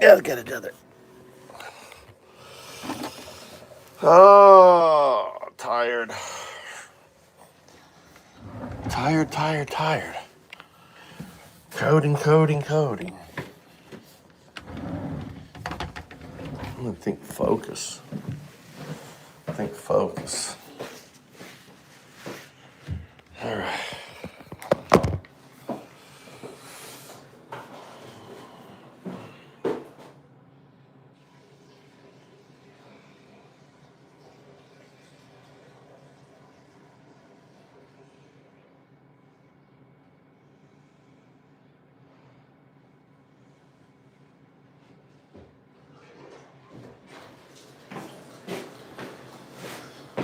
Yeah, let's get each other. Oh, tired. Tired. Coding. I'm gonna think focus. All right.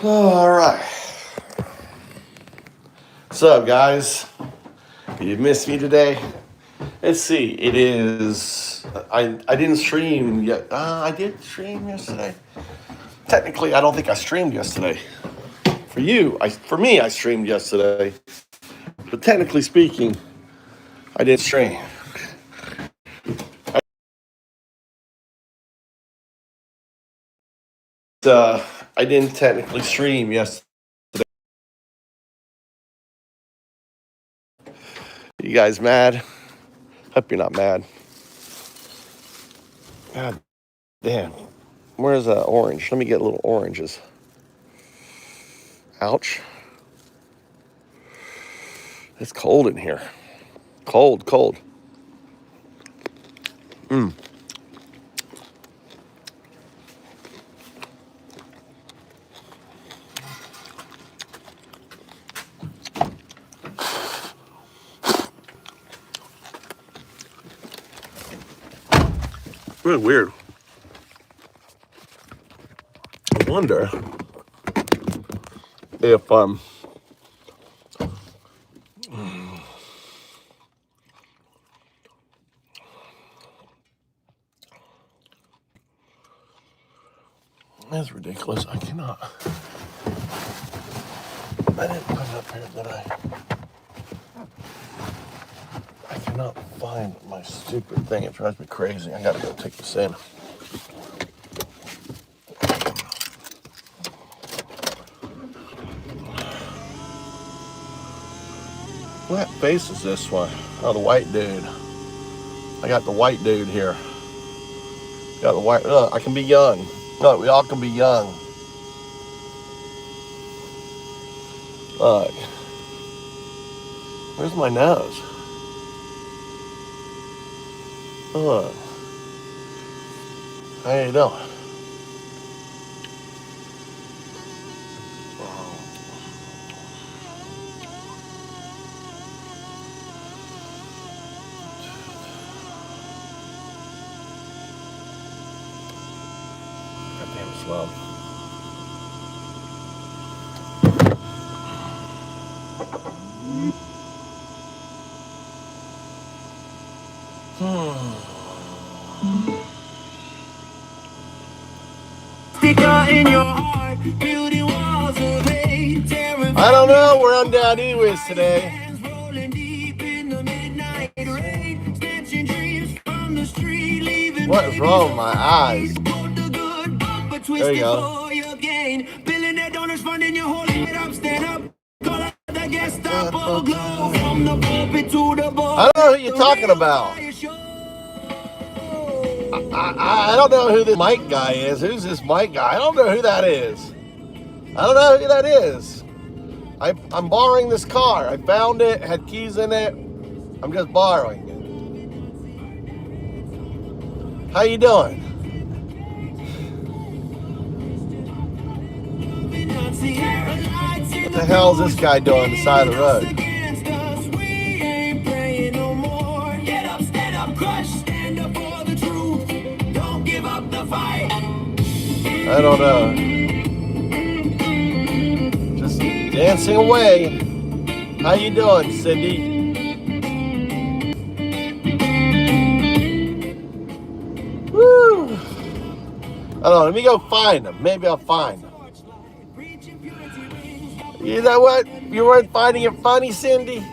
All right. What's up, guys? You missed me today? Let's see. It is. I didn't stream yet. I did stream yesterday. Technically, I don't think I streamed yesterday. For me, I streamed yesterday. But technically speaking, I didn't stream. I didn't technically stream yesterday. You guys mad? Hope you're not mad. God damn. Where's orange? Let me get little oranges. Ouch. It's cold in here. Cold. Really weird. I wonder if that's ridiculous. I cannot. I didn't put it up here, did I? I cannot find my stupid thing. It drives me crazy. I gotta go take this in. What face is this one? Oh, the white dude. I got the white dude here. Got the white. I can be young. Look, we all can be young. Look. Where's my nose? Look. How you doing? Goddamn slow. I don't know where I'm down anyways today. What is wrong with my eyes? There you go. I don't know who you're talking about. I don't know who this Mike guy is. Who's this Mike guy? I don't know who that is. I don't know who that is. I'm borrowing this car. I found it, had keys in it. I'm just borrowing it. How you doing? What the hell is this guy doing on the side of the road? I don't know. Just dancing away. How you doing, Cindy? Woo! I don't know. Let me go find them. Maybe I'll find them. You know what? You weren't finding it funny, Cindy?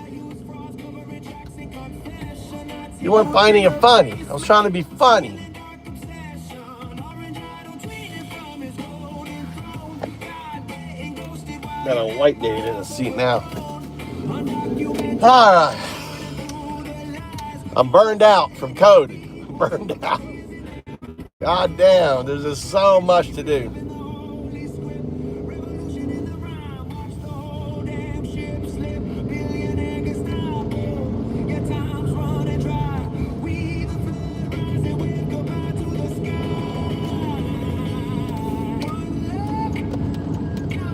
You weren't finding it funny. I was trying to be funny. Got a white dude in the seat now. All right. I'm burned out from coding. I'm burned out. God damn, there's just so much to do.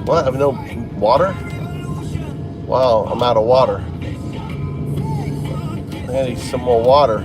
What? I have no water? Wow, I'm out of water. I need some more water.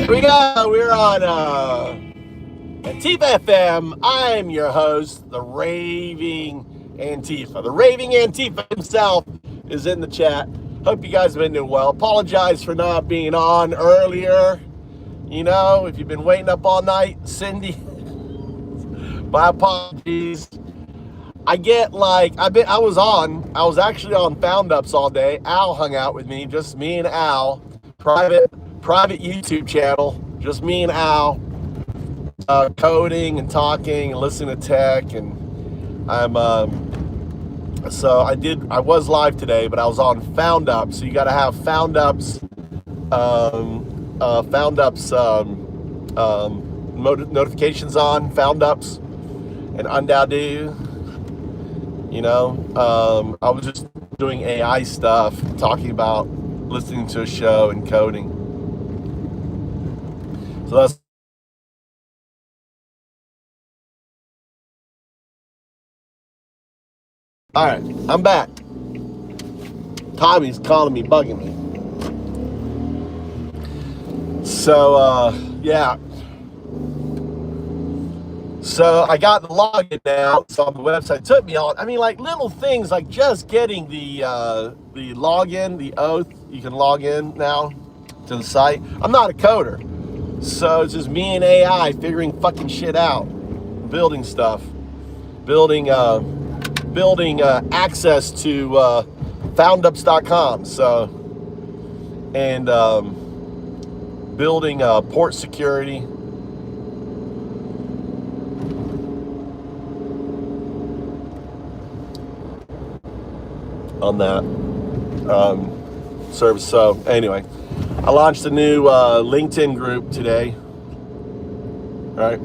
Here we go. We're on Antifa FM. I'm your host, the Raving Antifa. The Raving Antifa himself is in the chat. Hope you guys have been doing well. Apologize for not being on earlier. You know, if you've been waiting up all night, Cindy, my apologies. I get like, I was actually on Found Ups all day. Al hung out with me, just me and Al. Private YouTube channel, just me and Al, coding and talking and listening to tech. And so I was live today, but I was on Found Ups. So you got to have Found Ups, notifications on, Found Ups, and Undado. You know, I was just doing AI stuff, talking about listening to a show and coding. So that's all right. I'm back. Tommy's calling me, bugging me. So yeah. So I got the login now. So on the website, it took me on. I mean, like little things like just getting the login, the oath. You can log in now to the site. I'm not a coder, so it's just me and AI figuring fucking shit out, building stuff, building access to foundups.com. So and building port security. On that service. So anyway, I launched a new LinkedIn group today. All right.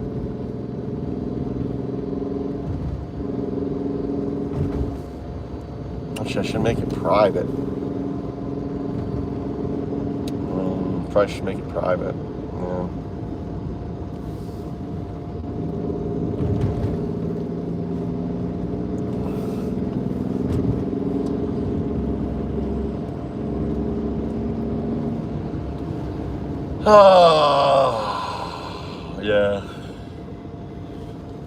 Actually, I should make it private. Probably should make it private. Yeah. Oh, yeah.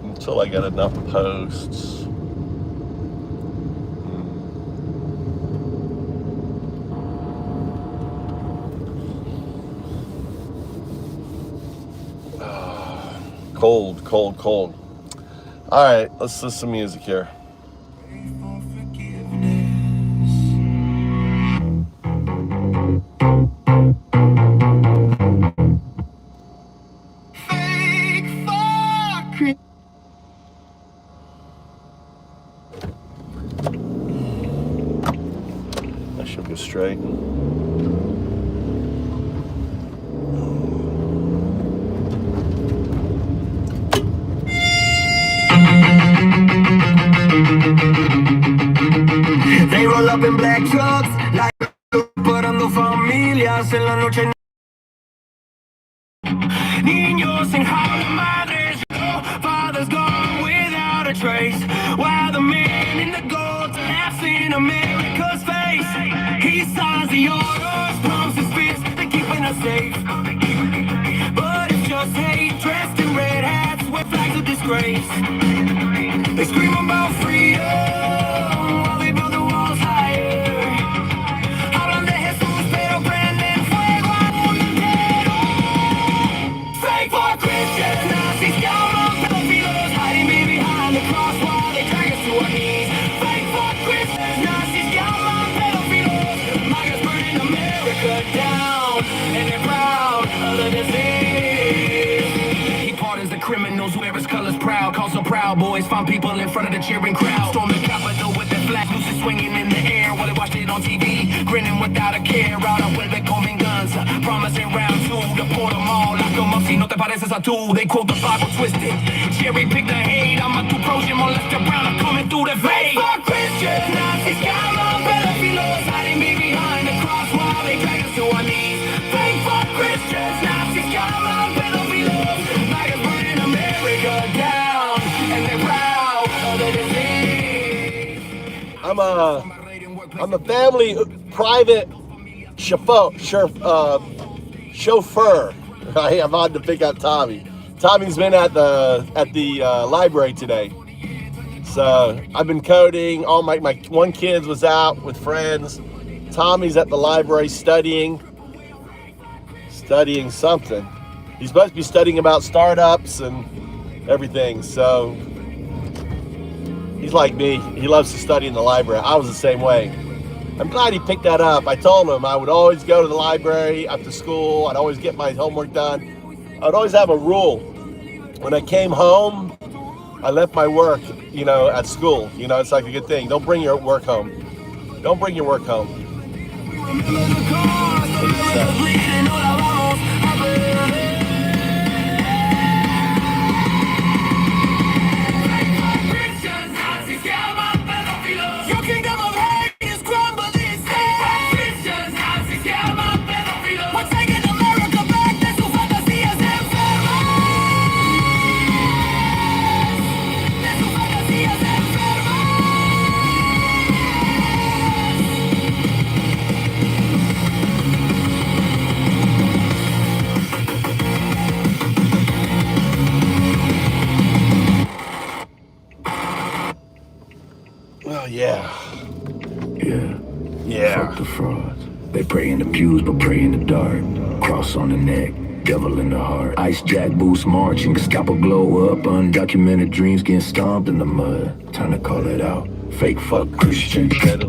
Until I get enough posts. Cold, cold, cold. All right, let's listen to some music here. I should go straight. They roll up in black trucks, like parando familias en la noche. Niños sin jaula, madres, fathers gone without a trace. While the men in the gold laughs in America. disgrace. They scream about freedom while they build the walls higher. Hablan de Jesús, pero prenden fuego a un entero. Fake for Christians, Nazis, llaman pedófilos, hiding me behind the cross while they drag us to our knees. Fake for Christians, Nazis, llaman pedófilos, MAGA's burning America down, and they're proud of the disease. He pardons the criminals, whoever's colors proud, calls them proud boys, found people in front of the cheering crowd, storm the Capitol with their flags loosely swinging in the air while they watched it on TV, grinning without a care. Ahora vuelve con venganza, promising round two to pour them all like a si no te pareces a tú. They quote the Bible twisted, cherry pick the hate. I'm a tu próximo, Lester Brown, I'm coming through the vein. Fake for Christians, Nazis, llaman pedófilos, hiding me behind the cross while they drag us to our knees. Fake for Christians, Nazis, llaman pedófilos, MAGA's burning America down, and they're proud of the disease. I'm a family private chauffeur. I'm on to pick up Tommy. Tommy's been at the library today, so I've been coding. All my one kid was out with friends. Tommy's at the library studying something. He's supposed to be studying about startups and everything. So he's like me. He loves to study in the library. I was the same way. I'm glad he picked that up. I told him I would always go to the library after school. I'd always get my homework done. I'd always have a rule. When I came home, I left my work, at school. It's like a good thing. Don't bring your work home. Don't bring your work home. Yeah. Fuck the frauds. They pray in the pews, but pray in the dark. Cross on the neck, devil in the heart. Ice jack boots marching, scalpel glow up. Undocumented dreams getting stomped in the mud. Time to call it out. Fake fuck Christian. Pedal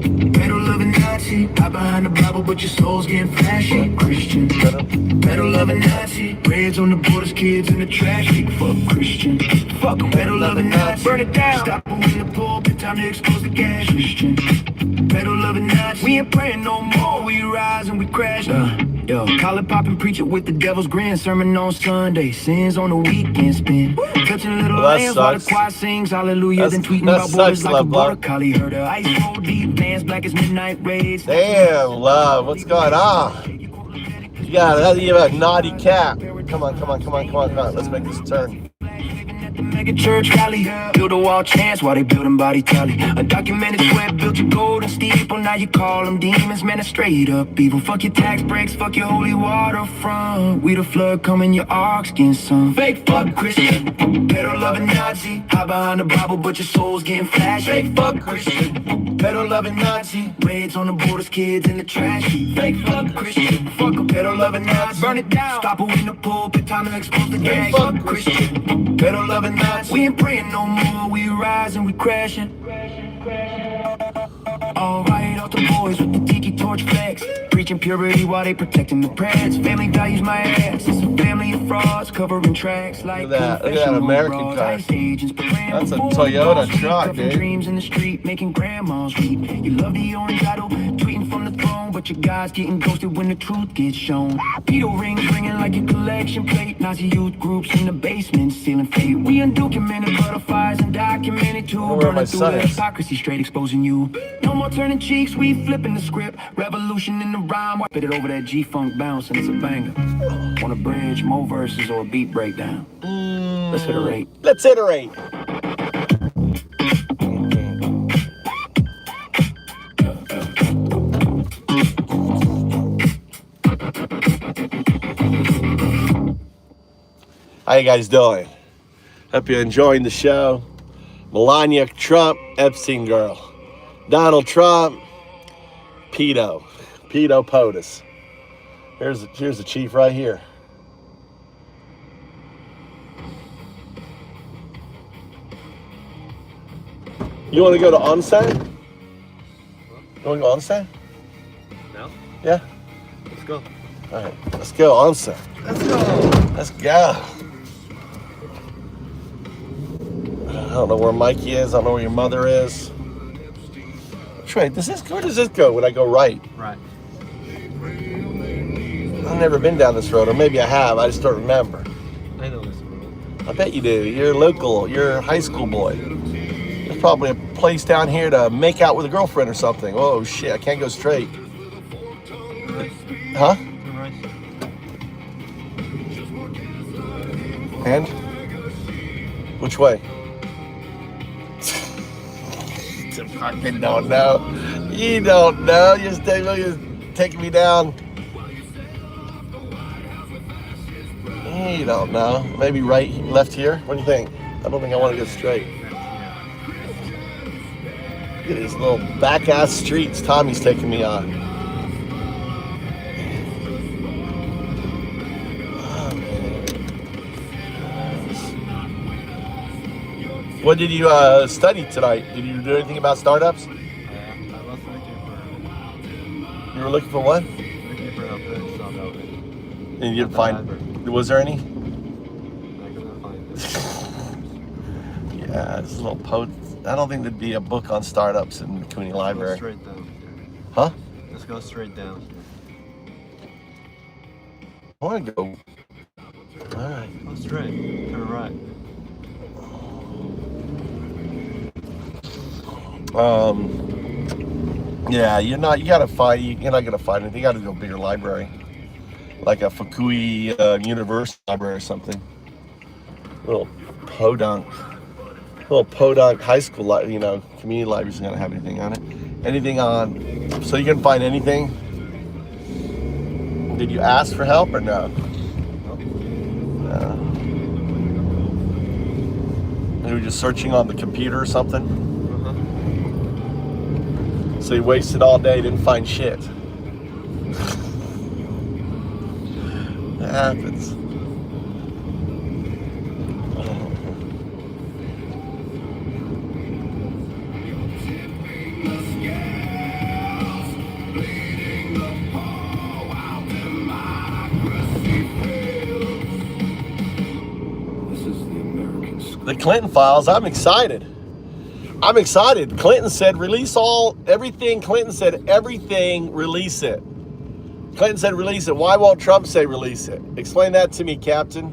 loving Nazi. Hide behind the Bible, but your soul's getting flashy. Christian. Pedal loving Nazi. Reds on the borders, kids in the trash. Fuck Christian. Fuck pedal loving Nazi. Burn it down. Stop them in the pulpit. Time to expose the gas. Christian. Pedal loving Nazi. We ain't praying no more. We rise and we crash. Yo, collar popping preacher with the devil's grin. Sermon on Sunday, sins on the weekend spin. Touching little lambs while the choir sings hallelujah. Then tweeting about borders like a border collie. Heard her ice roll deep, pants black as midnight rays. Damn, love, what's going on? You got a naughty cat. Come on. Let's make this turn. Mega church rally, build a wall chance while they building body tally. Undocumented sweat built your golden steeple. Now you call them demons, man, it's straight up evil. Fuck your tax breaks, fuck your holy waterfront. We the flood coming, your arks getting some. Fake fuck Christian, pedal loving Nazi. Hide behind the Bible, but your soul's getting flashy. Fake fuck Christian, pedal loving Nazi. Raids on the borders, kids in the trash. Fake fuck Christian, fuck a pedal loving Nazi. Burn it down, stop her in the pulpit, time to expose the gang. Fuck Christian, pedal loving Nazi. We ain't praying no more, we rise and we crashing. Alright, out the boys with the tiki torch flex. Preaching purity while they protecting the press. Family values my ass. It's a family of frauds covering tracks like look at that American car. That's a Toyota truck, dude. Dreams in the street, making grandmas weep. You love the orange idol, tweeting from the throne, but your God's getting ghosted when the truth gets shown. Pedo rings ringing like a collection plate. Nazi youth groups in the basement, stealing fate. We undocumented butterflies and documented too. Burning through the hypocrisy, straight exposing you. No more turning cheeks, we flipping the script. Revolution in the rhyme, spit it over that G-funk bounce and it's a banger. Want a bridge, more verses, or a beat breakdown? Let's iterate. Let's iterate. How you guys doing? Hope you're enjoying the show. Melania Trump, Epstein girl. Donald Trump, PedoPotUS. Here's the chief right here. You want to go to onsen? You want to go onsen? No? Yeah? Let's go. All right, let's go onsen. Let's go. Let's go. I don't know where Mikey is. I don't know where your mother is. Where does this go when I go right? Right. I've never been down this road, or maybe I have. I just don't remember. I know this road. I bet you do. You're local. You're a high school boy. There's probably a place down here to make out with a girlfriend or something. Oh shit! I can't go straight. Right. Huh? Right. And? Which way? You fucking don't know. You don't know. You're taking me down. You don't know. Maybe right, left here? What do you think? I don't think I want to go straight. Look at these little back-ass streets Tommy's taking me on. What did you study tonight? Did you do anything about startups? I was looking You were looking for what? for a good startup. And you didn't find. Was there any? I couldn't find it. Yeah, it's a little I don't think there'd be a book on startups in the community Go library. straight down. Huh? Let's go straight down. I want to go. All right. Go straight. Turn right. Yeah, you're not gonna find anything. You gotta go bigger library, like a Fukui University library or something. Little podunk high school, community library's not gonna have anything on it. Anything on, so you can find anything. Did you ask for help or no? No. You were just searching on the computer or something? So you wasted all day, didn't find shit. That happens. The Clinton files, I'm excited. Clinton said everything. Clinton said everything, release it. Clinton said release it. Why won't Trump say release it? Explain that to me, Captain.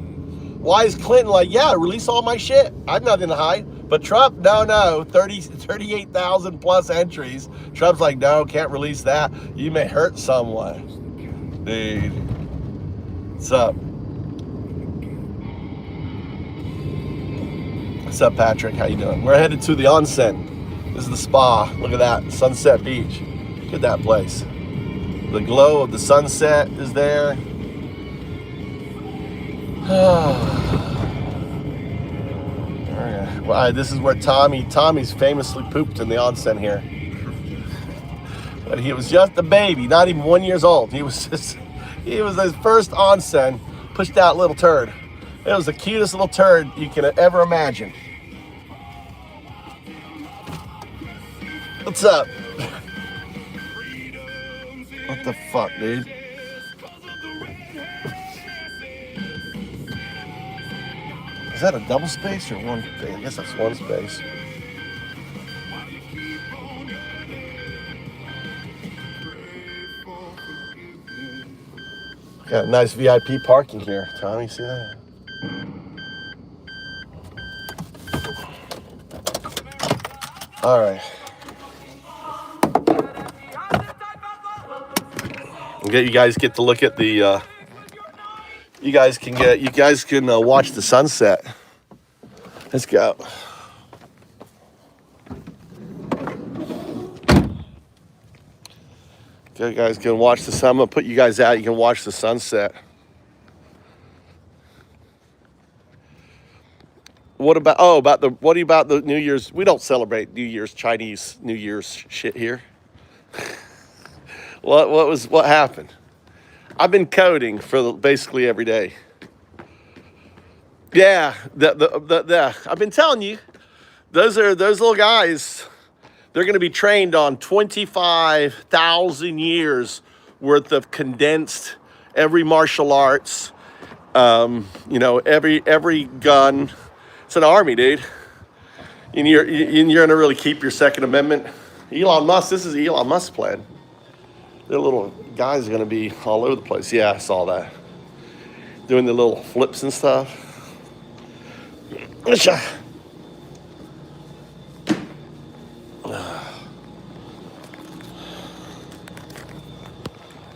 Why is Clinton like, yeah, release all my shit? I have nothing to hide. But Trump, no, 38,000 plus entries. Trump's like, no, can't release that. You may hurt someone. Dude, what's up? What's up, Patrick? How you doing? We're headed to the onsen. This is the spa. Look at that, Sunset Beach. Look at that place. The glow of the sunset is there. Well, this is where Tommy's famously pooped in the onsen here. But he was just a baby, not even 1 year old. He was his first onsen, pushed out little turd. It was the cutest little turd you can ever imagine. What's up? What the fuck, dude? Is that a double space or one space? I guess that's one space. Got nice VIP parking here, Tommy. See that? All right. You guys get to look at the. You guys can watch the sunset. Let's go. You guys can watch the sun. I'm gonna put you guys out. You can watch the sunset. What about the New Year's? We don't celebrate New Year's Chinese New Year's shit here. What happened? I've been coding for basically every day. Yeah, I've been telling you, those little guys. They're going to be trained on 25,000 years worth of condensed every martial arts. Every gun. It's an army, dude. And you're going to really keep your Second Amendment. Elon Musk. This is Elon Musk's plan. Their little guys are going to be all over the place. Yeah, I saw that. Doing the little flips and stuff.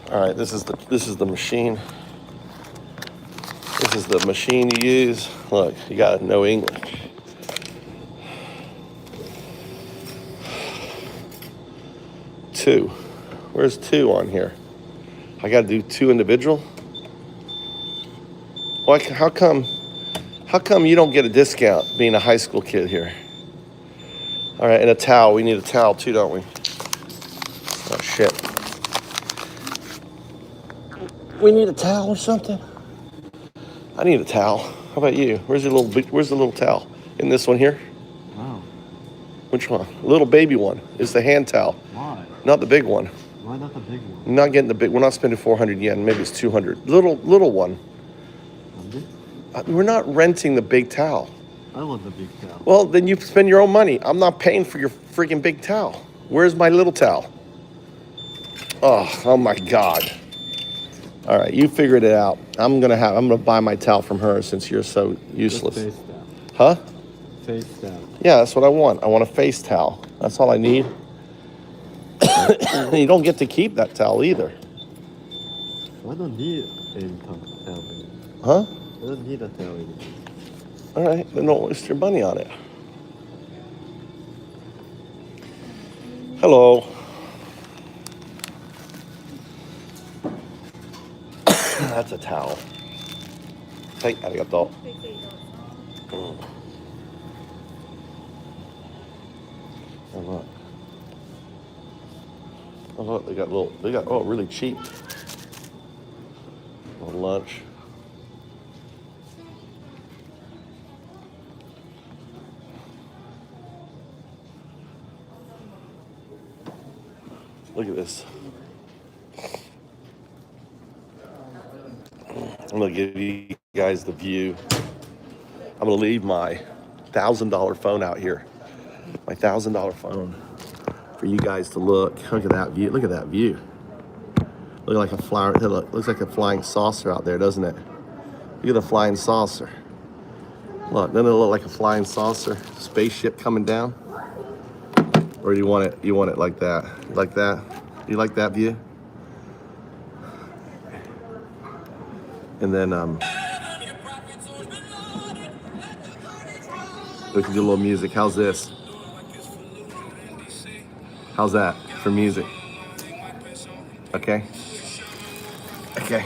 All right, this is the machine. This is the machine you use. Look, you gotta know English. Two. Where's two on here? I gotta do two individual? Why? How come you don't get a discount being a high school kid here? All right, and a towel. We need a towel too, don't we? Oh, shit. We need a towel or something? I need a towel. How about you? Where's the little towel? In this one here? Wow. Which one? The little baby one. It's the hand towel. Why? Not the big one. Why not the big one? I'm not getting the big. We're not spending 400 yen. Maybe it's 200. Little one. We're not renting the big towel. I want the big towel. Well, then you spend your own money. I'm not paying for your freaking big towel. Where's my little towel? Oh my God. All right, you figured it out. I'm gonna buy my towel from her since you're so useless. Just face towel. Huh? Face towel. Yeah, that's what I want. I want a face towel. That's all I need. You don't get to keep that towel either. I don't need a towel. Huh? I don't need a towel anymore. All right, then don't waste your money on it. Hello. That's a towel. Hey, arigato. Oh, look. Oh, look, they got really cheap. Little lunch. Look at this. I'm gonna give you guys the view. I'm gonna leave my $1,000 phone out here. My $1,000 phone for you guys to look. Look at that view. Look at that view. Look like a flower. Looks like a flying saucer out there, doesn't it? Look at the flying saucer. Look, doesn't it look like a flying saucer? Spaceship coming down. Or do you want it? You want it like that? Like that? You like that view? And then we can do a little music. How's this? How's that for music? Okay. Okay.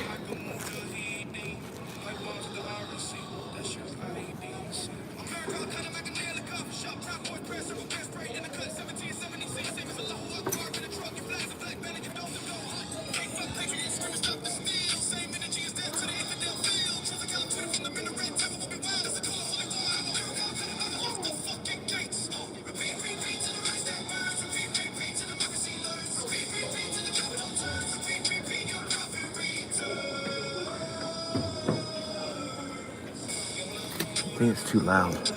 I think it's too loud.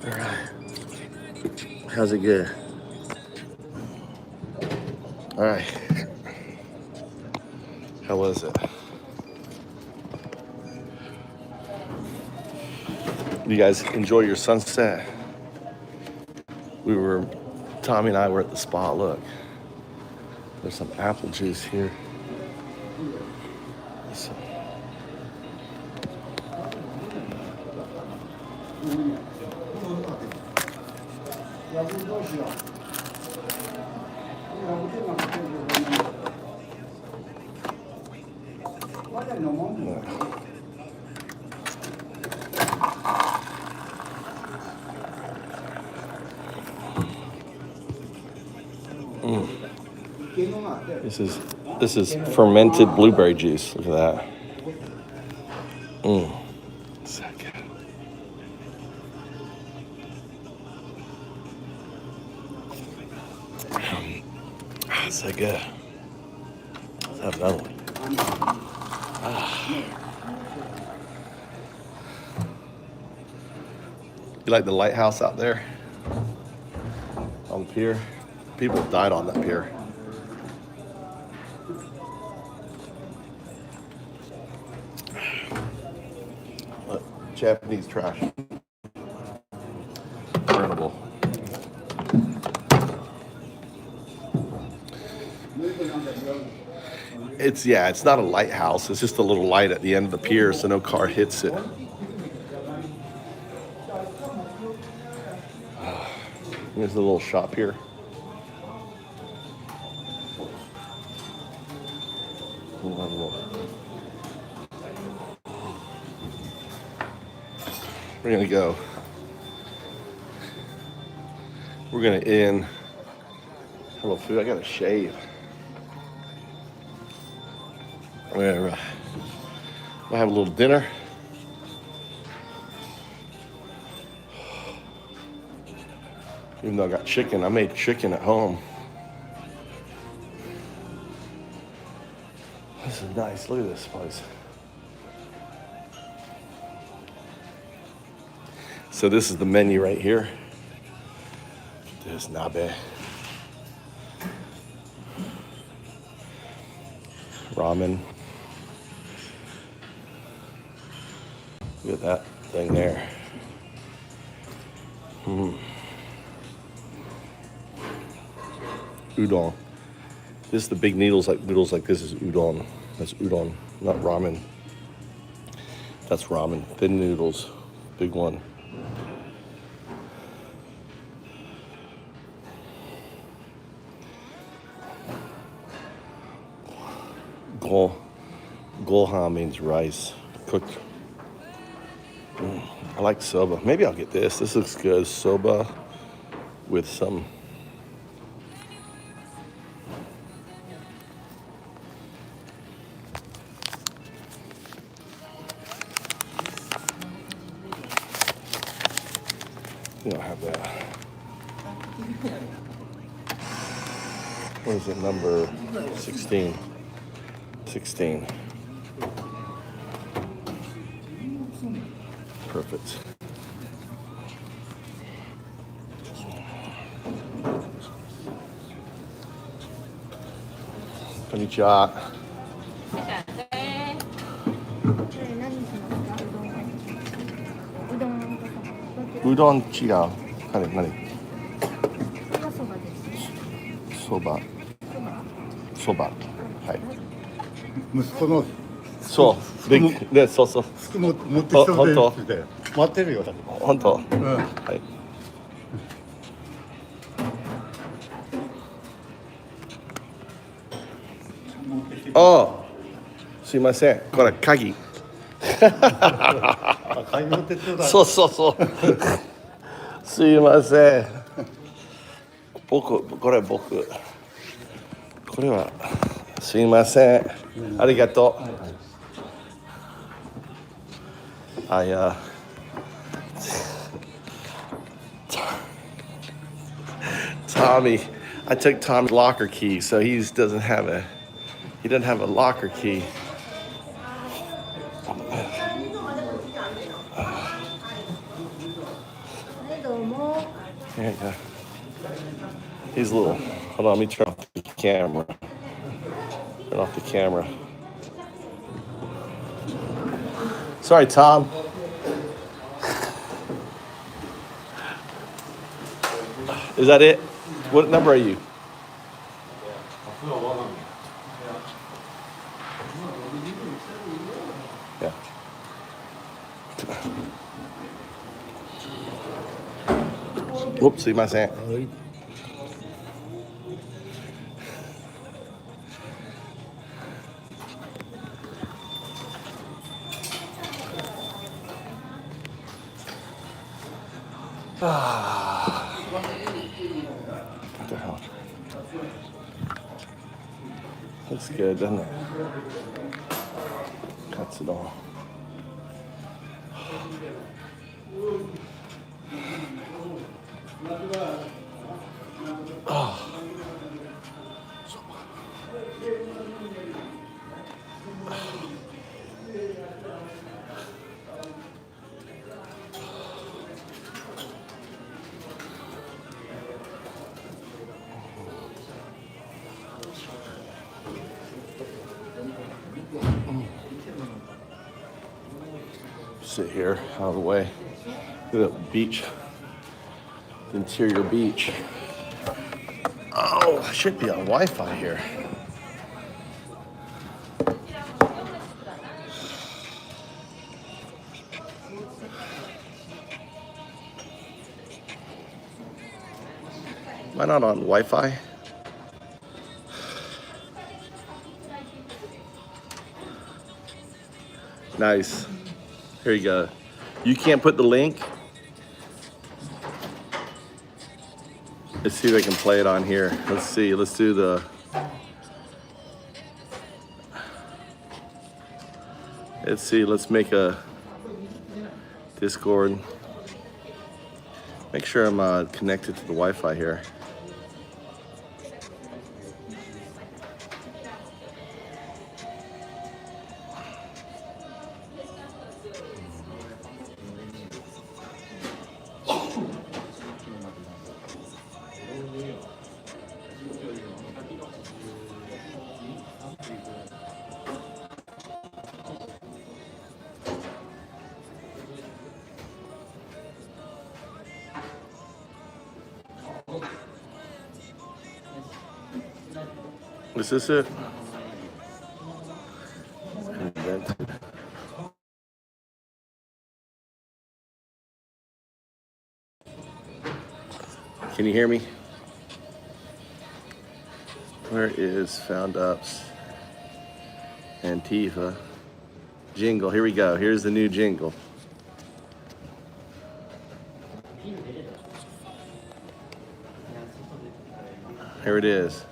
All right. How's it good? All right. How was it? You guys enjoy your sunset? Tommy and I were at the spot. Look, there's some apple juice here. So, This is fermented blueberry juice. Look at that. It's that good. It's so good. Let's have another one. You like the lighthouse out there on the pier? People died on that pier. Japanese trash. Burnable. It's not a lighthouse. It's just a little light at the end of the pier so no car hits it. There's a little shop here. We're gonna go. We're gonna end. Have a little food. I gotta shave. We'll have a little dinner. Even though I got chicken, I made chicken at home. This is nice. Look at this place. So this is the menu right here. There's nabe. Ramen. Look at that thing there. Udon. This is the big noodles like this is udon. That's udon, not ramen. That's ramen. Thin noodles. Big one. Gohan means rice, cooked. I like soba. Maybe I'll get this. This looks good. Soba with some. You don't have that. What is it? Number 16. 16. Perfect. Konnichiwa. うどん違う。何？そば。そば。はい。息子のそう。で、そうそう。服も持ってきたので本って待ってるよだって。本当。うん。はい。あ、すいません。これ鍵。買い物手伝うだ。そうそうそう。すいません。これ僕。これはすいません。ありがとう。Tommy, I took Tommy's locker key, so he doesn't have a locker key. There you go. He's a little. Hold on, let me turn off the camera. Turn off the camera. Sorry, Tom. Is that it? What number are you? Yeah. Whoops, すいません。What the hell? Looks good, doesn't it? Cuts it all. Sit here out of the way. Look at the beach. Interior beach. Oh, should be on Wi-Fi here. Am I not on Wi-Fi? Nice. Here you go. You can't put the link. Let's see if I can play it on here. Let's see. Let's do the. Let's see. Let's make a Discord. Make sure I'm connected to the Wi-Fi here. Is this it? Invented. Can you hear me? Where is Found Ups? Antifa. Jingle. Here we go. Here's the new jingle. Here it is.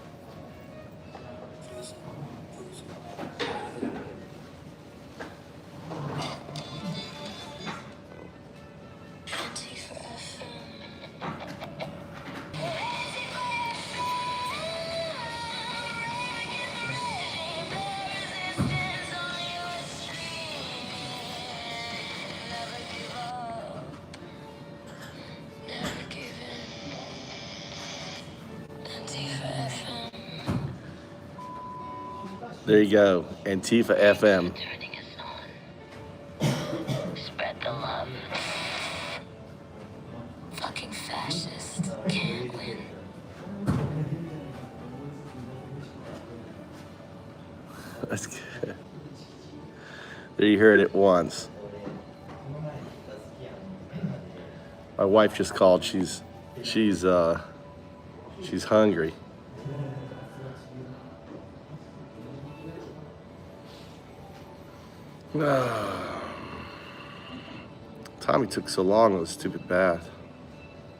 There you go, Antifa FM. Turning us on. Spread the love. Fucking fascists can't win. That's good. There you heard it once. My wife just called. She's hungry. Tommy took so long with a stupid bath.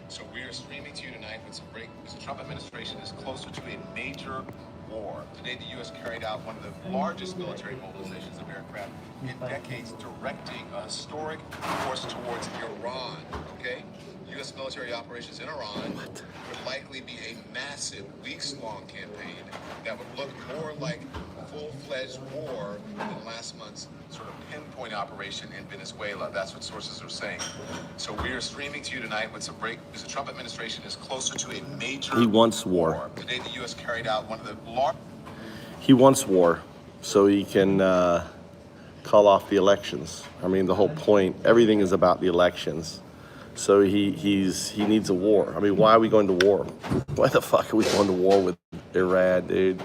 So we are streaming to you tonight with some break news. The Trump administration is closer to a major war. Today, the U.S. carried out one of the largest military mobilizations of aircraft in decades, directing a historic force towards Iran. Okay? U.S. military operations in Iran would likely be a massive, weeks-long campaign that would look more like a full-fledged war than last month's sort of pinpoint operation in Venezuela. That's what sources are saying. So we are streaming to you tonight with some break news. The Trump administration is closer to a major He wants war. Today, the U.S. carried out one of the largest. He wants war so he can call off the elections. I mean, the whole point, everything is about the elections. So he needs a war. I mean, why are we going to war? Why the fuck are we going to war with Iran, dude?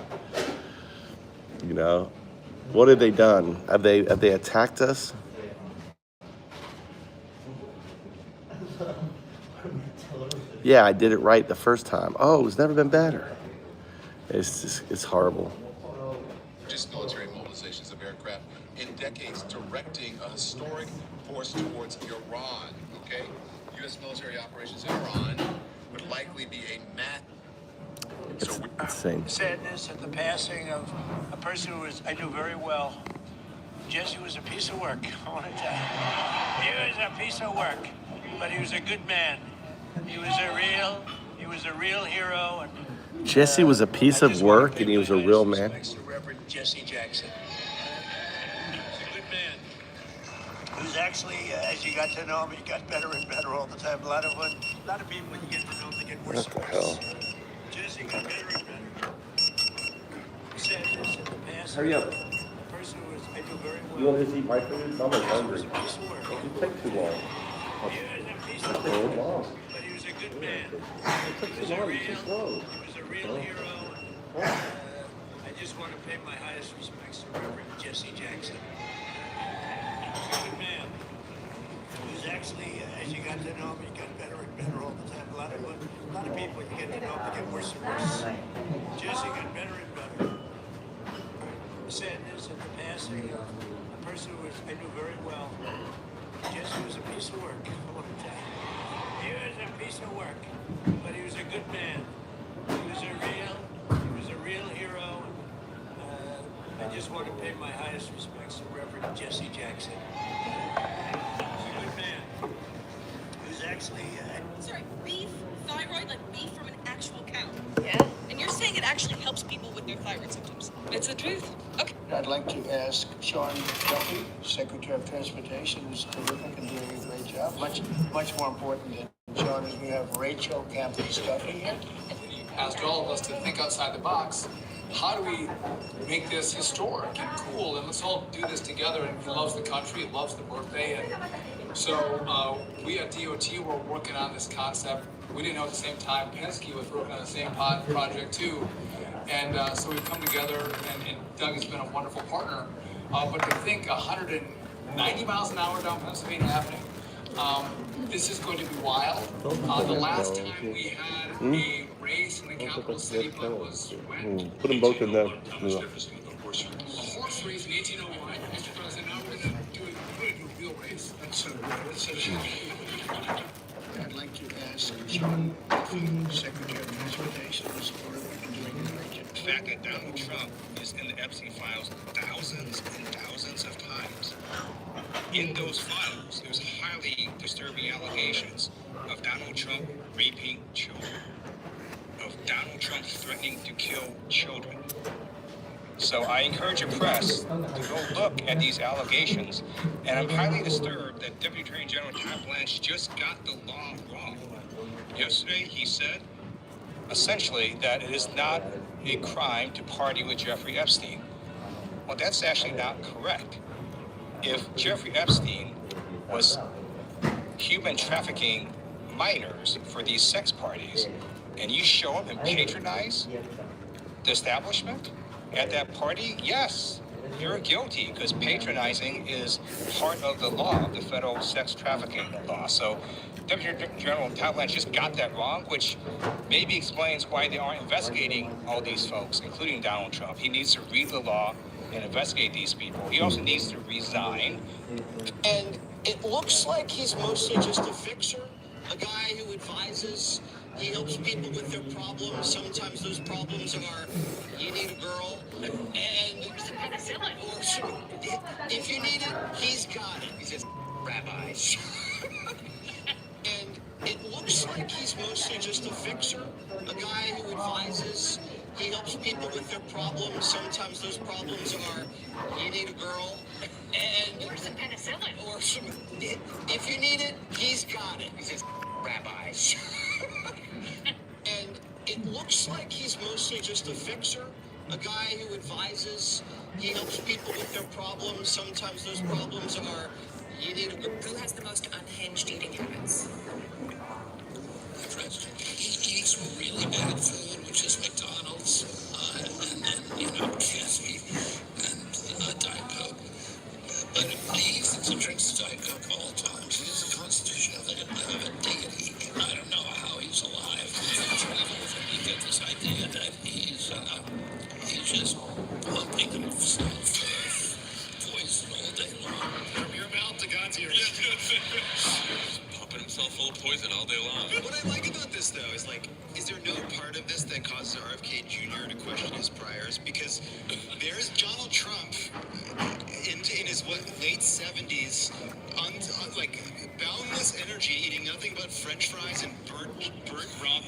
You know, what have they done? Have they attacked us? Yeah, I did it right the first time. Oh, it's never been better. It's horrible. Just military mobilizations of aircraft in decades, directing a historic force towards Iran. Okay, U.S. military operations in Iran would likely be a It's insane. Sadness at the passing of a person who I knew very well. Jesse was a piece of work. I want to tell you, he was a piece of work, but he was a good man. He was a real hero. And Jesse was a piece of work, and he was a real man. Reverend Jesse Jackson. He's a good man. He was actually, as you got to know him, he got better and better all the time. A lot of people, when you get to know them, they get worse. What the hell? Jesse got better and better. Sadness at the passing Hurry up. of a person who I do very You well. want to eat my food? I'm hungry. He was a piece of work. You take too long. He was a piece of Oh, work, long. but he was a good man. It took He was too a long. real, You're too slow. he was a real hero. I just want to pay my highest respects to Reverend Jesse Jackson. He was a good man. He was actually, as you got to know him, he got better and better all the time. A lot of people you get to know, they get worse and worse. Jesse got better and better. The sadness at the passing of a person who I knew very well. Jesse was a piece of work, I want to tell you. He was a piece of work, but he was a good man. He was a real hero. I just want to pay my highest respects to Reverend Jesse Jackson. He was a good man. He was actually, Sorry, beef, thyroid, like beef from an actual cow. Yeah. And you're saying it actually helps people with their thyroid symptoms. It's the truth. Okay. I'd like to ask Sean Duffy, Secretary of Transportation, who's terrific and doing a great job. Much more important than Sean is we have Rachel Campbell Duffy here. Asked all of us to think outside the box. How do we make this historic and cool? And let's all do this together. And he loves the country, he loves the birthday. And so we at DOT were working on this concept. We didn't know at the same time Penske was working on the same project too. And so we've come together, and Doug has been a wonderful partner. But to think 190 miles an hour down Pennsylvania Avenue, this is going to be wild. The last time we had a race in the capital city was when? Put them both in there. A horse race in 1801. Mr. President, now we're going to do a wheel race. I'd like to ask Sean Duffy, Secretary of Transportation, who's terrific and doing a great job. The fact that Donald Trump is in the Epstein files thousands and thousands of times. In those files, there's highly disturbing allegations of Donald Trump raping children, of Donald Trump threatening to kill children. So I encourage the press to go look at these allegations, and I'm highly disturbed that Deputy Attorney General Todd Blanche just got the law wrong. Yesterday, he said, essentially, that it is not a crime to party with Jeffrey Epstein. Well, that's actually not correct. If Jeffrey Epstein was human trafficking minors for these sex parties, and you show up and patronize the establishment at that party, yes, you're guilty, because patronizing is part of the law, the federal sex trafficking law. So Deputy General Todd Blanche just got that wrong, which maybe explains why they aren't investigating all these folks, including Donald Trump. He needs to read the law and investigate these people. He also needs to resign. And it looks like he's mostly just a fixer, a guy who advises. He helps people with their problems. Sometimes those problems are, you need a girl, and or if you need it, he's got it. He's just rabbis. And it looks like he's mostly just a fixer, a guy who advises. He helps people with their problems. Sometimes those problems are, you need a girl, and or if you need it, he's got it. He's just rabbis. And it looks like he's mostly just a fixer, a guy who advises. He helps people with their problems. Sometimes those problems are, you need a girl. Who has the most unhinged eating habits? He eats really bad food, which is McDonald's, and KFC, and Diet Coke. But he eats and drinks Diet Coke all the time. He has a constitution of a deity. I don't know how he's alive. You get this idea that he's just pumping himself poison all day long. From your mouth to God's ears. Pumping himself full of poison all day long. What I like about this, though, is is there no part of this that causes RFK Jr. to question his priors? Because there's Donald Trump in his late 70s, boundless energy, eating nothing but French fries and burnt ground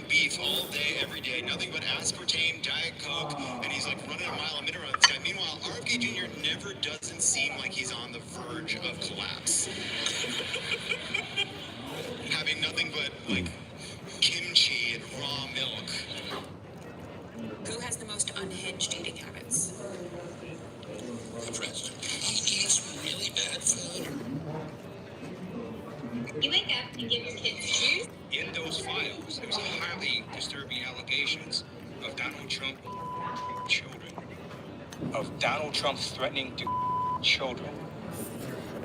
beef all day, every day. Nothing but aspartame, Diet Coke, and he's running a mile a minute around this guy. Meanwhile, RFK Jr. never doesn't seem like he's on the verge of collapse. Having nothing but kimchi and raw milk. Who has the most unhinged eating habits? You wake up and give your kids juice. In those files, there's highly disturbing allegations of Donald Trump children, of Donald Trump threatening to children.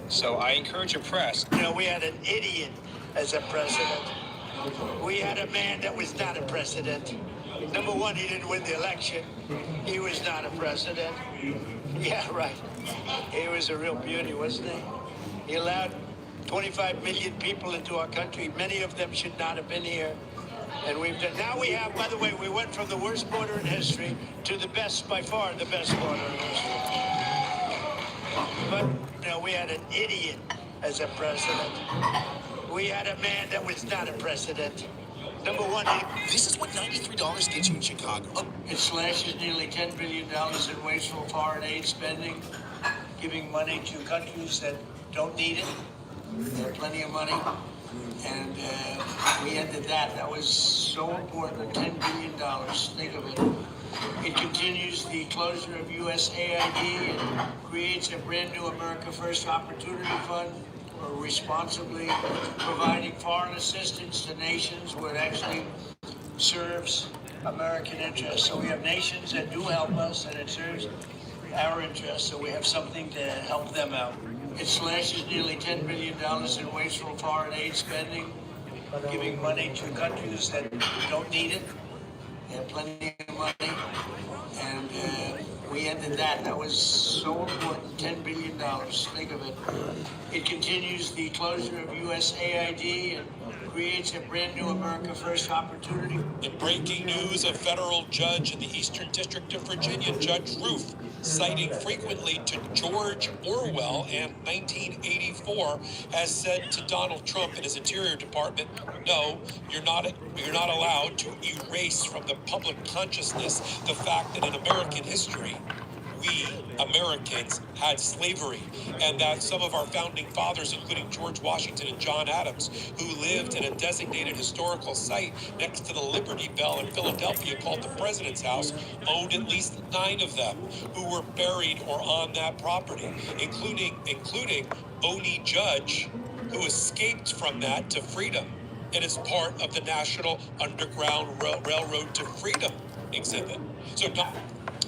So I encourage the press. You know, we had an idiot as a president. We had a man that was not a president. Number one, he didn't win the election. He was not a president. Yeah, right. He was a real beauty, wasn't he? He allowed 25 million people into our country. Many of them should not have been here. And we've done. Now we have, by the way, we went from the worst border in history to the best, by far, the best border in history. But, you know, we had an idiot as a president. We had a man that was not a president. Number one, This is what $93 gets you in Chicago. it slashes nearly $10 billion in wasteful foreign aid spending, giving money to countries that don't need it. They have plenty of money. And we ended that. That was so important, $10 billion. Think of it. It continues the closure of USAID and creates a brand new America First Opportunity Fund. We're responsibly providing foreign assistance to nations where it actually serves American interests. So we have nations that do help us and it serves our interests. So we have something to help them out. It slashes nearly $10 billion in wasteful foreign aid spending, giving money to countries that don't need it. They have plenty of money. And we ended that. That was so important, $10 billion. Think of it. It continues the closure of USAID and creates a brand new America First Opportunity. In breaking news, a federal judge in the Eastern District of Virginia, Judge Roof, citing frequently to George Orwell and 1984, has said to Donald Trump and his Interior Department, no, you're not allowed to erase from the public consciousness the fact that in American history, we Americans had slavery, and that some of our founding fathers, including George Washington and John Adams, who lived in a designated historical site next to the Liberty Bell in Philadelphia called the President's House, owned at least 9 of them who were buried or on that property, including Oni Judge, who escaped from that to freedom and is part of the National Underground Railroad to Freedom exhibit. So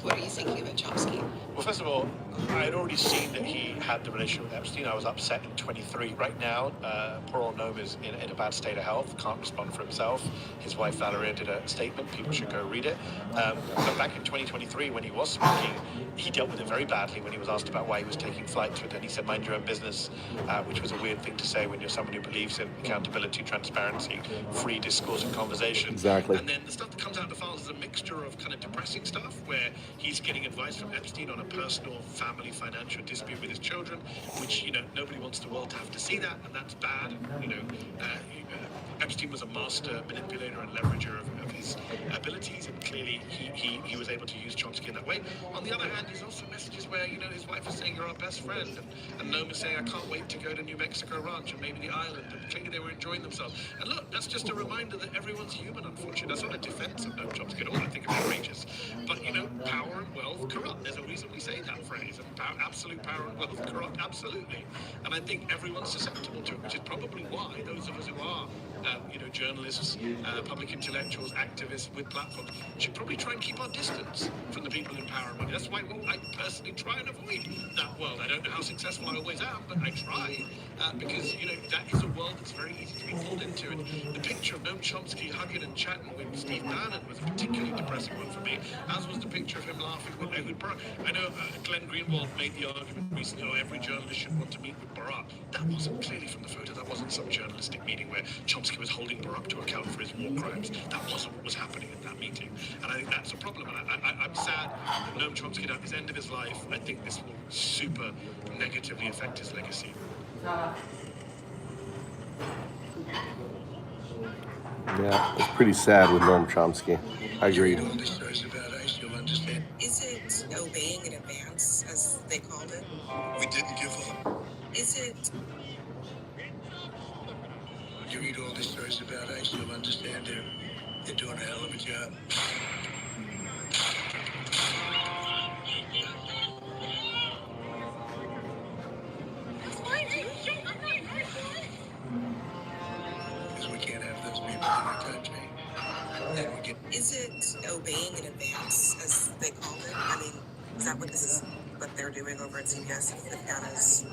What are you thinking of Chomsky? Well, first of all, I had already seen that he had the relationship with Epstein. I was upset in 23. Right now, poor old Noam is in a bad state of health, can't respond for himself. His wife Valeria did a statement. People should go read it. But back in 2023, when he was speaking, he dealt with it very badly when he was asked about why he was taking flights with it. He said, mind your own business, which was a weird thing to say when you're someone who believes in accountability, transparency, free discourse and conversation. Exactly. And then the stuff that comes out of the files is a mixture of kind of depressing stuff where he's getting advice from Epstein on a personal, family, financial dispute with his children, which, you know, nobody wants the world to have to see that, and that's bad. You know, Epstein was a master manipulator and leverager of his abilities, and clearly he was able to use Chomsky in that way. On the other hand, there's also messages where, you know, his wife is saying, you're our best friend, and Noam is saying, I can't wait to go to New Mexico Ranch and maybe the island, and clearly they were enjoying themselves. And look, that's just a reminder that everyone's human, unfortunately. That's not a defense of Noam Chomsky at all. I think it's outrageous. But, you know, power and wealth corrupt. There's a reason we say that phrase. And absolute power and wealth corrupt, absolutely. And I think everyone's susceptible to it, which is probably why those of us who are, you know, journalists, public intellectuals, activists with platforms, should probably try and keep our distance from the people in power and money. That's why I personally try and avoid that world. I don't know how successful I always am, but I try, because, you know, that is a world that's very easy to be pulled into. And the picture of Noam Chomsky hugging and chatting with Steve Bannon was a particularly depressing one for me, as was the picture of him laughing with Ehud Barak. I know Glenn Greenwald made the argument recently, oh, every journalist should want to meet with Barak. That wasn't clearly from the photo. That wasn't some journalistic meeting where Chomsky was holding Barak to account for his war crimes. That wasn't what was happening at that meeting. And I think that's a problem. And I'm sad that Noam Chomsky at the end of his life, I think this will super negatively affect his legacy. Yeah, it's pretty sad with Noam Chomsky. I agree. Is it obeying in advance, as they called it? We didn't give up. Is it? You read all the stories about ICE, you'll understand they're doing a hell of a job. Why Is it obeying in advance, as they called it? I mean, is that what this is? What they're doing over at CBS? If Anna's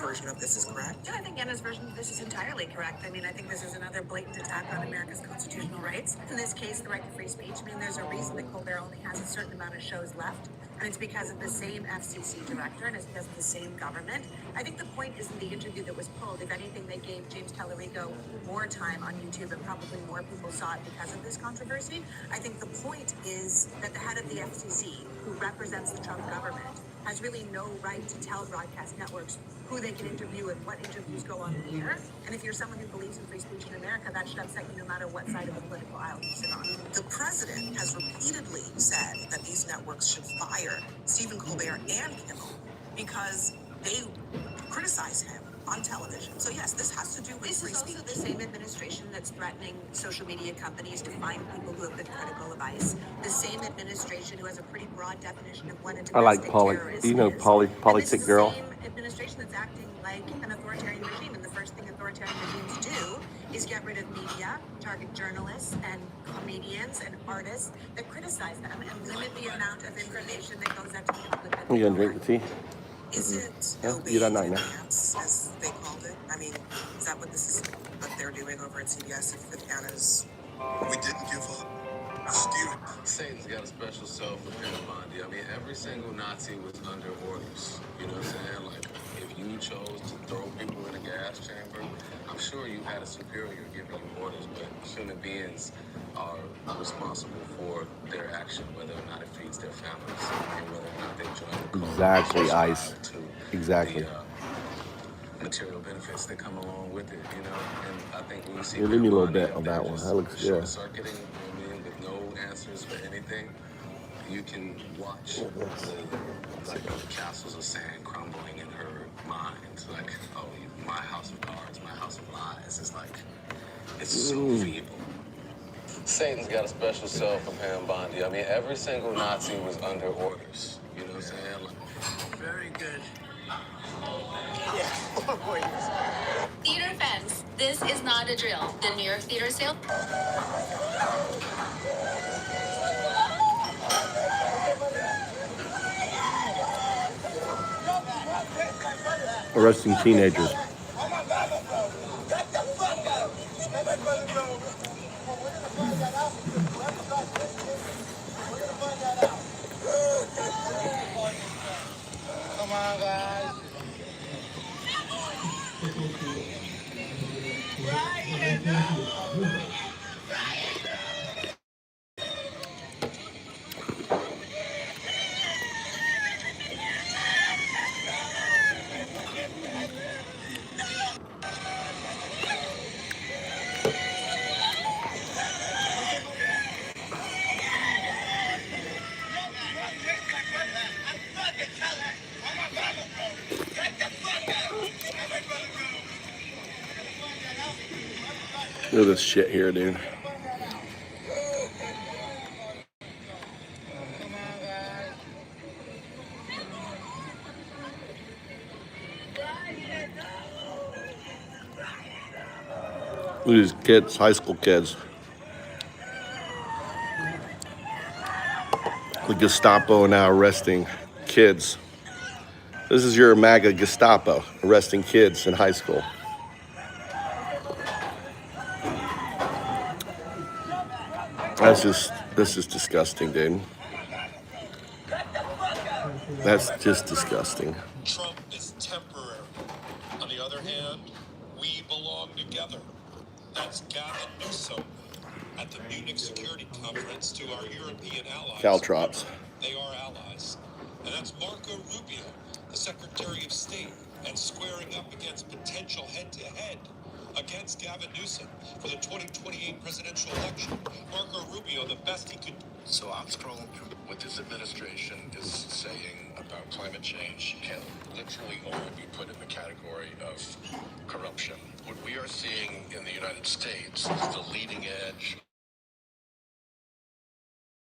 version of this is correct? Yeah, I think Anna's version of this is entirely correct. I mean, I think this is another blatant attack on America's constitutional rights. In this case, the right to free speech. I mean, there's a reason that Colbert only has a certain amount of shows left, and it's because of the same FCC director, and it's because of the same government. I think the point isn't the interview that was pulled. If anything, they gave James Tallarico more time on YouTube, and probably more people saw it because of this controversy. I think the point is that the head of the FCC, who represents the Trump government, has really no right to tell broadcast networks who they can interview and what interviews go on the air. And if you're someone who believes in free speech in America, that should upset you no matter what side of the political aisle you sit on. The president has repeatedly said that these networks should fire Stephen Colbert and Kimmel because they criticize him on television. So yes, this has to do with free speech. This is also the same administration that's threatening social media companies to find people who have been critical of ICE. The same administration who has a pretty broad definition of what a domestic I like terrorist is. politic girl. This is the same administration that's acting like an authoritarian regime, and the first thing authoritarian regimes do is get rid of media, target journalists and comedians and artists that criticize them, and limit the amount of information that goes out to the public. You gonna drink the tea? Is it You don't know obeying in now. advance, as they called it? I mean, is that what this is? What they're doing over at CBS? If Anna's We didn't give up. Satan's got a special soul for Pentabondi. I mean, every single Nazi was under orders. You know what I'm saying? Like, if you chose to throw people in a gas chamber, I'm sure you had a superior giving you orders, but human beings are responsible for their action, whether or not it feeds their families, and whether or not they join the cause. Exactly, Ice. To Exactly. the material benefits that come along with it, you know. And I think when you see Yeah, leave me a little Pentabondi bit up on there that one. just That looks good. short-circuiting, you know what I mean, with no answers for anything, you can watch the castles of sand crumbling in her mind. Like, oh, my house of cards, my house of lies. It's like, it's so feeble. Satan's got a special soul for Pam Bondi. I mean, every single Nazi was under orders. You know what I'm saying? Like, Very good. Theater fans, this is not a drill. The New York Theater Sale. Arresting teenagers. Come on, guys. Look at this shit here, dude. Look at these kids, high school kids. The Gestapo now arresting kids. This is your MAGA Gestapo arresting kids in high school. This is disgusting, dude. That's just disgusting. Trump is temporary. On the other hand, we belong together. That's Gavin Newsom at the Munich Security Conference to our European allies. Caltrops. They are allies. And that's Marco Rubio, the Secretary of State, and squaring up against potential head-to-head against Gavin Newsom for the 2028 presidential election. Marco Rubio, the best he could. So I'm scrolling through what this administration is saying about climate change can literally only be put in the category of corruption. What we are seeing in the United States is the leading edge